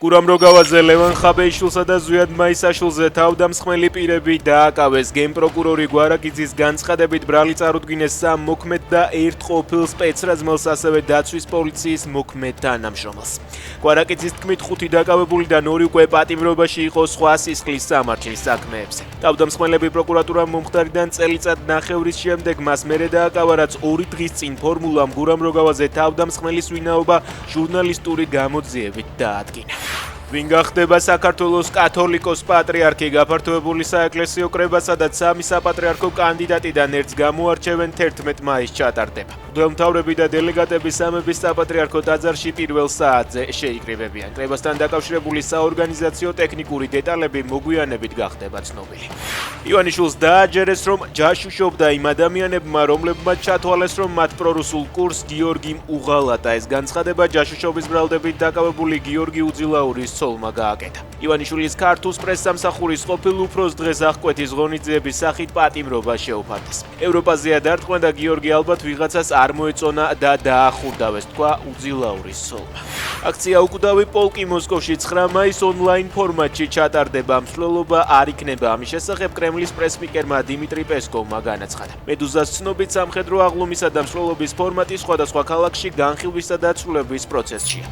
გურამ როგავაძე, ლევან ხაბეიშვილსა და ზვიად მაისაშვილზე თავდამსხმელი პირები დააკავეს. გენპროკურორი გვარაკიძის განცხადებით ბრალი წარუდგინეს 3 მოქმედ და 1 ყოფილ სპეცრაზმელს, ასევე დაცვის პოლიციის მოქმედ თანამშრომელს. გვარაკიძის თქმით 5 დაკავებულიდან 2 უკვე პატიმრობაში იყო სხვა სისხლის სამარჯნის საქმეებზე. თავდამსხმელები პროკურატურამ მომხდარიდან წელიწად ნახევრის შემდეგ მას მერე დააკავა, რაც 2 დღის წინ ფორმულამ გურამ როგავაძე თავდამსხმელის ვინაობა ჟურნალისტური გამოძიებით დაადგინა. ვინ გახდება საქართველოს კათოლიკოს პატრიარქი? გაფართოებული საეკლესიო კრება, სადაც 3 საპატრიარქო კანდიდატიდან ერთს გამოარჩევენ 11 მაისს ჩატარდება. მღვდელმთავრები და დელეგატები სამების საპატრიარქო ტაძარში 1 საათზე შეიკრიბებიან. კრებასთან დაკავშირებული საორგანიზაციო ტექნიკური დეტალები მოგვიანებით გახდება ცნობილი. ივანიშვილს დააჯერეს, რომ ჯაშუშობდა იმ ადამიანებმა, რომლებმაც ჩათვალეს, რომ მათ პრორუსულ კურსს გიორგი უღალატა. ეს განცხადება ჯაშუშობის ბრალდებით დაკავებული გიორგი უძილაურის ცოლმა გააკეთა. ივანიშვილის ქართულ პრესსამსახურის ყოფილ უფროს დღეს აღკვეთის ღონისძიების სახით პატიმრობა შეუფარდეს. ევროპაზეა დარტყმა და გიორგი ალბათ ვიღაცას არ მოეწონა და დაახურდავეს, თქვა უძილაურის ცოლმა. აქცია უკვდავი პოლკი მოსკოვში 9 მაისს ონლაინ ფორმატში ჩატარდება. მსვლელობა არ იქნება. ამის შესახებ კრემლის პრესპიკერმა დიმიტრი პესკოვმა განაცხადა. მედუზას ცნობით, სამხედრო აღლუმისა და მსვლელობის ფორმატი სხვადასხვა ქალაქში განხილვის და დაცულების პროცესშია.